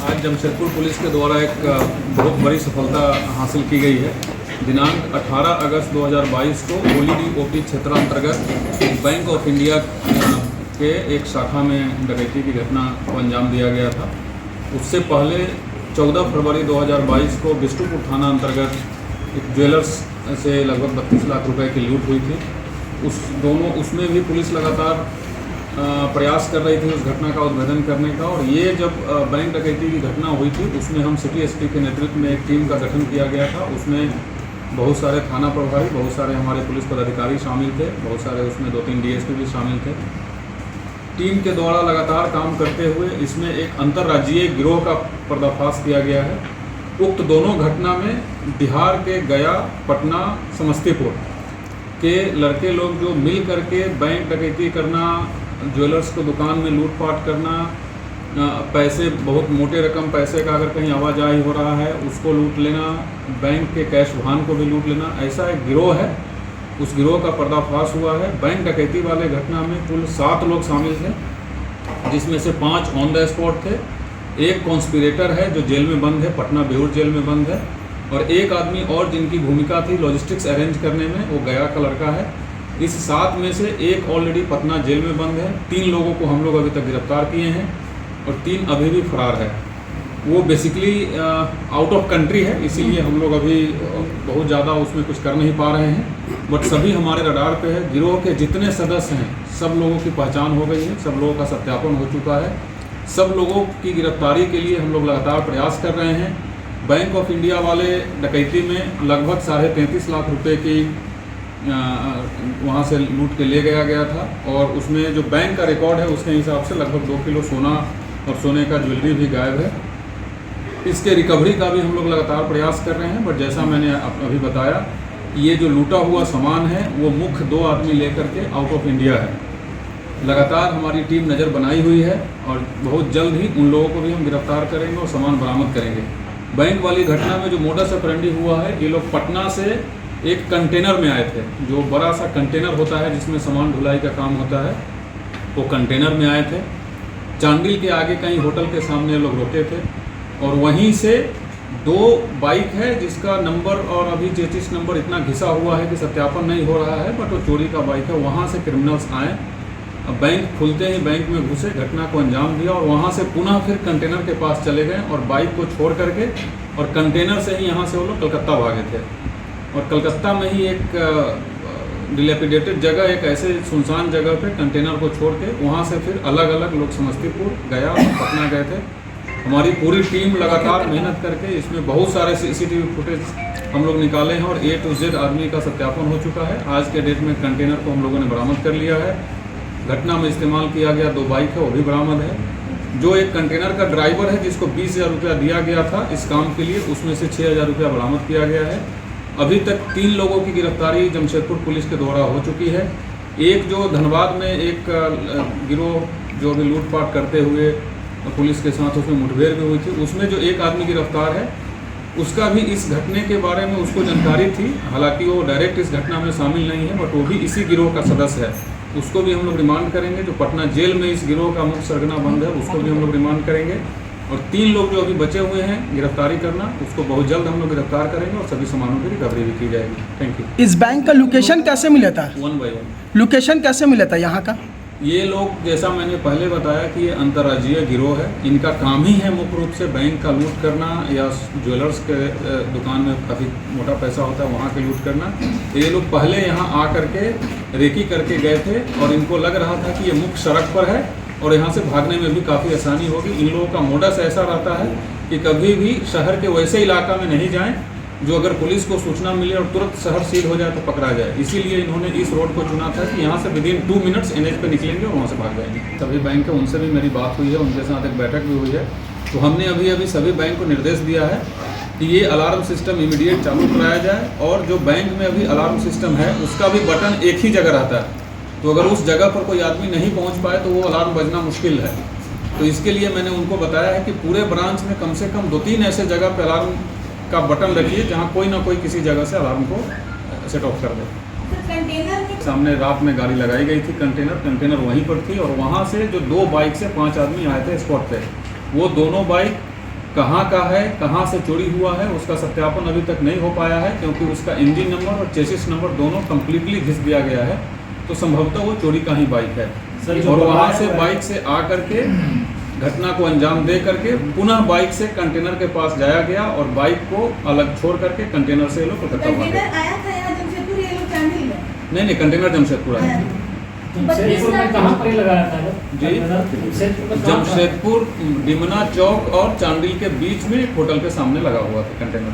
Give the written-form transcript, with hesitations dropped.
आज जमशेदपुर पुलिस के द्वारा एक बहुत बड़ी सफलता हासिल की गई है। दिनांक 18 अगस्त 2022 को OLD-OP क्षेत्रांतर्गत बैंक ऑफ इंडिया के एक शाखा में डकैती की घटना को अंजाम दिया गया था। उससे पहले 14 फरवरी 2022 को बिष्टुपुर थाना अंतर्गत एक ज्वेलर्स से लगभग 32 लाख रुपए की लूट हुई थी। उसमें भी पुलिस लगातार प्रयास कर रही थी उस घटना का उद्भेदन करने का। और ये जब बैंक डकैती की घटना हुई थी उसमें हम सिटी एसपी के नेतृत्व में एक टीम का गठन किया गया था। उसमें बहुत सारे थाना प्रभारी, बहुत सारे हमारे पुलिस पदाधिकारी शामिल थे, बहुत सारे उसमें 2-3 DSP भी शामिल थे। टीम के द्वारा लगातार काम करते हुए इसमें एक अंतर्राज्यीय गिरोह का पर्दाफाश किया गया है। उक्त दोनों घटना में बिहार के गया, पटना, समस्तीपुर के लड़के लोग जो मिल करके बैंक डकैती करना, ज्वेलर्स को दुकान में लूटपाट करना, पैसे बहुत मोटे रकम पैसे का अगर कहीं आवाजाही हो रहा है उसको लूट लेना, बैंक के कैश वाहन को भी लूट लेना, ऐसा एक गिरोह है। उस गिरोह का पर्दाफाश हुआ है। बैंक डकैती वाले घटना में कुल 7 लोग शामिल थे, जिसमें से 5 ऑन द स्पॉट थे। एक कॉन्स्पिरेटर है जो जेल में बंद है, पटना बेऊर जेल में बंद है। और एक आदमी और जिनकी भूमिका थी लॉजिस्टिक्स अरेंज करने में, वो गया का लड़का है। इस 7 में से एक ऑलरेडी पटना जेल में बंद है। 3 लोगों को हम लोग अभी तक गिरफ्तार किए हैं और 3 अभी भी फरार है। वो बेसिकली आउट ऑफ कंट्री है, इसीलिए हम लोग अभी बहुत ज़्यादा उसमें कुछ कर नहीं पा रहे हैं। बट सभी हमारे रडार पे है। गिरोह के जितने सदस्य हैं सब लोगों की पहचान हो गई है, सब लोगों का सत्यापन हो चुका है। सब लोगों की गिरफ्तारी के लिए हम लोग लगातार प्रयास कर रहे हैं। बैंक ऑफ इंडिया वाले डकैती में लगभग 33.5 लाख रुपए की वहाँ से लूट के ले गया था। और उसमें जो बैंक का रिकॉर्ड है उसके हिसाब से लगभग 2 किलो सोना और सोने का ज्वेलरी भी गायब है। इसके रिकवरी का भी हम लोग लगातार प्रयास कर रहे हैं। बट जैसा मैंने अभी बताया, ये जो लूटा हुआ सामान है वो मुख्य 2 आदमी लेकर के आउट ऑफ इंडिया है। लगातार हमारी टीम नज़र बनाई हुई है और बहुत जल्द ही उन लोगों को भी हम गिरफ्तार करेंगे और सामान बरामद करेंगे। बैंक वाली घटना में जो मोडस ऑपरेंडी हुआ है, ये लोग पटना से एक कंटेनर में आए थे। जो बड़ा सा कंटेनर होता है जिसमें सामान ढुलाई का काम होता है, वो कंटेनर में आए थे। चांडिल के आगे कहीं होटल के सामने लोग रुके थे और वहीं से 2 बाइक है जिसका नंबर और अभी चेचिस नंबर इतना घिसा हुआ है कि सत्यापन नहीं हो रहा है, बट वो चोरी का बाइक है। वहाँ से क्रिमिनल्स आए, बैंक खुलते ही बैंक में घुसे, घटना को अंजाम दिया और वहाँ से पुनः फिर कंटेनर के पास चले गए और बाइक को छोड़ करके और कंटेनर से ही यहाँ से वो लोग कलकत्ता भागे थे। और कलकत्ता में ही एक डिलेपिडेटेड जगह, एक ऐसे सुनसान जगह पे कंटेनर को छोड़ के वहाँ से फिर अलग अलग लोग समस्तीपुर, गया और पटना गए थे। हमारी पूरी टीम लगातार मेहनत करके इसमें बहुत सारे CCTV फुटेज हम लोग निकाले हैं और A to Z आदमी का सत्यापन हो चुका है। आज के डेट में कंटेनर को हम लोगों ने बरामद कर लिया है। घटना में इस्तेमाल किया गया 2 बाइक है, वो भी बरामद है। जो एक कंटेनर का ड्राइवर है जिसको 20,000 रुपया दिया गया था इस काम के लिए, उसमें से 6,000 रुपया बरामद किया गया है। अभी तक 3 लोगों की गिरफ्तारी जमशेदपुर पुलिस के द्वारा हो चुकी है। एक जो धनबाद में एक गिरोह जो अभी लूटपाट करते हुए पुलिस के साथ उसमें मुठभेड़ भी हुई थी, उसमें जो एक आदमी गिरफ्तार है उसका भी इस घटने के बारे में उसको जानकारी थी। हालांकि वो डायरेक्ट इस घटना में शामिल नहीं है, बट वो भी इसी गिरोह का सदस्य है। उसको भी हम लोग रिमांड करेंगे। जो पटना जेल में इस गिरोह का मुख्य सरगना बंद है उसको भी हम लोग रिमांड करेंगे। और 3 लोग जो अभी बचे हुए हैं गिरफ्तारी करना, उसको बहुत जल्द हम लोग गिरफ्तार करेंगे और सभी सामानों की रिकवरी भी की जाएगी। Thank you. इस बैंक का लोकेशन कैसे मिला था? 1 by 1 लोकेशन कैसे मिला था यहाँ का? ये लोग, जैसा मैंने पहले बताया कि ये अंतर्राज्यीय गिरोह है। इनका काम ही है मुख्य रूप से बैंक का लूट करना या ज्वेलर्स के दुकान में काफ़ी मोटा पैसा होता है वहाँ के लूट करना। ये लोग पहले यहाँ आ करके रेकी करके गए थे और इनको लग रहा था कि ये मुख्य सड़क पर है और यहाँ से भागने में भी काफ़ी आसानी होगी। इन लोगों का मोडस ऐसा रहता है कि कभी भी शहर के वैसे इलाका में नहीं जाएं जो अगर पुलिस को सूचना मिले और तुरंत शहर सील हो जाए तो पकड़ा जाए। इसीलिए इन्होंने इस रोड को चुना था कि यहाँ से विदिन 2 मिनट्स NH पे निकलेंगे और वहाँ से भाग जाएंगे। सभी बैंक है उनसे भी मेरी बात हुई है, उनके साथ एक बैठक भी हुई है। तो हमने अभी सभी बैंक को निर्देश दिया है कि ये अलार्म सिस्टम इमीडिएट चालू कराया जाए और जो बैंक में अभी अलार्म सिस्टम है उसका भी बटन एक ही जगह रहता है। तो अगर उस जगह पर कोई आदमी नहीं पहुँच पाए तो वो अलार्म बजना मुश्किल है। तो इसके लिए मैंने उनको बताया है कि पूरे ब्रांच में कम से कम 2-3 ऐसे जगह पर अलार्म का बटन रखिए जहाँ कोई ना कोई किसी जगह से अलार्म को सेट ऑफ कर दे। सामने रात में गाड़ी लगाई गई थी, कंटेनर वहीं पर थी और वहाँ से जो 2 बाइक से 5 आदमी आए थे स्पॉट पे, वो दोनों बाइक कहाँ का है, कहाँ से चोरी हुआ है, उसका सत्यापन अभी तक नहीं हो पाया है, क्योंकि उसका इंजन नंबर और चेसिस नंबर दोनों कम्प्लीटली घिस दिया गया है। तो संभवतः वो चोरी का ही बाइक है और वहाँ से बाइक से आ करके घटना को अंजाम दे करके पुनः बाइक से कंटेनर के पास जाया गया और बाइक को अलग छोड़ करके कंटेनर से ये लोग कोलकाता भागे। कंटेनर आया था यहाँ जमशेदपुर, ये लोग चांडिल में। नहीं, कंटेनर जमशेदपुर आया था। जमशेदपुर में कहाँ पर ही लगाया था जी, जमशेदपुर डिमना चौक और चांडिल के बीच में एक होटल के सामने लगा हुआ था कंटेनर।